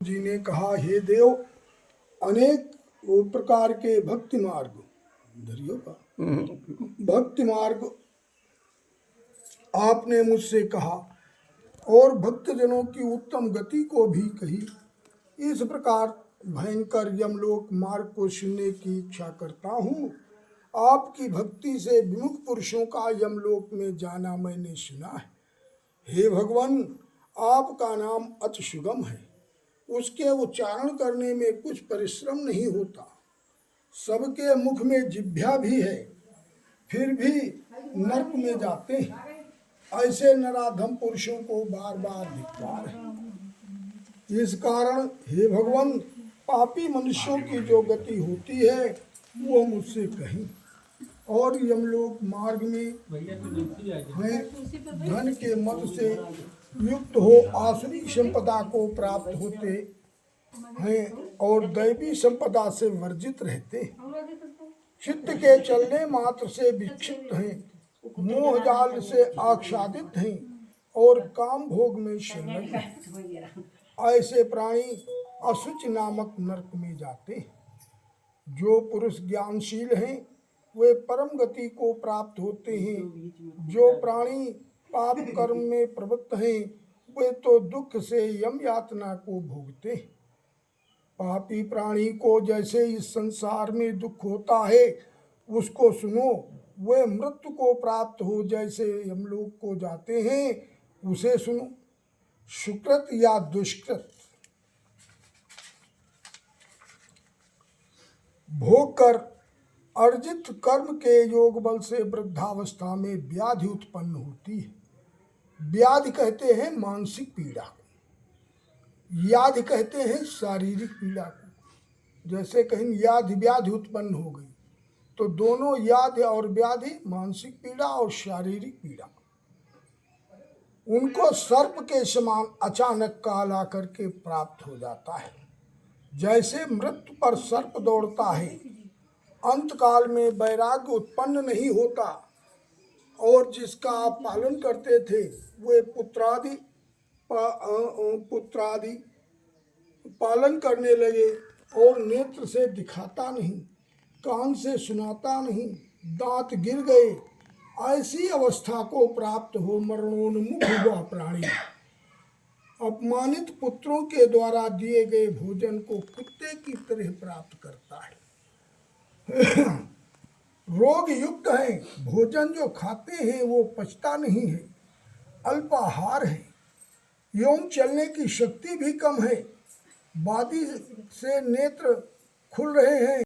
जी ने कहा, हे देव, अनेक प्रकार के भक्ति मार्ग धरियो का भक्ति मार्ग आपने मुझसे कहा और भक्तजनों की उत्तम गति को भी कही। इस प्रकार भयंकर यमलोक मार्ग को सुनने की इच्छा करता हूँ। आपकी भक्ति से विमुख पुरुषों का यमलोक में जाना मैंने सुना है। हे भगवान, आपका नाम अति सुगम है, उसके उच्चारण करने में कुछ परिश्रम नहीं होता। सबके मुख में जिह्वा भी है, फिर भी नरक में जाते हैं। ऐसे नराधम पुरुषों को बार बार धिक्कार है। इस कारण हे भगवान, पापी मनुष्यों की जो गति होती है वो मुझसे कहीं। और यमलोक मार्ग में है धन के मद से युक्त हो आसुरी संपदा को प्राप्त होते हैं और दैवी संपदा से वर्जित रहते हैं। चित्त के चलने मात्र से विक्षिप्त हैं, मोह जाल से आच्छादित हैं और काम भोग में संलग्न हैं। ऐसे प्राणी असुच नामक नरक में जाते हैं। जो पुरुष ज्ञानशील हैं वे परम गति को प्राप्त होते हैं। जो प्राणी पाप कर्म में प्रवृत्त हैं वे तो दुख से यम यातना को भोगते हैं। पापी प्राणी को जैसे इस संसार में दुख होता है उसको सुनो। वे मृत्यु को प्राप्त हो जैसे यमलोक को जाते हैं उसे सुनो। सुकृत या दुष्कृत भोग कर अर्जित कर्म के योग बल से वृद्धावस्था में व्याधि उत्पन्न होती है। व्याधि कहते हैं मानसिक पीड़ा को, व्याधि कहते हैं शारीरिक पीड़ा को। जैसे कहीं व्याधि व्याधि उत्पन्न हो गई तो दोनों व्याधि और व्याधि, मानसिक पीड़ा और शारीरिक पीड़ा, उनको सर्प के समान अचानक काल आकर के प्राप्त हो जाता है। जैसे मृत्यु पर सर्प दौड़ता है, अंतकाल में वैराग्य उत्पन्न नहीं होता और जिसका आप पालन करते थे वे पुत्रादि पालन करने लगे और नेत्र से दिखाता नहीं, कान से सुनाता नहीं, दांत गिर गए। ऐसी अवस्था को प्राप्त हो मरणोन्मुख हुआ प्राणी अपमानित पुत्रों के द्वारा दिए गए भोजन को कुत्ते की तरह प्राप्त करता है। रोग युक्त है, भोजन जो खाते हैं वो पचता नहीं है, अल्पाहार है, एवं चलने की शक्ति भी कम है। बादी से नेत्र खुल रहे हैं।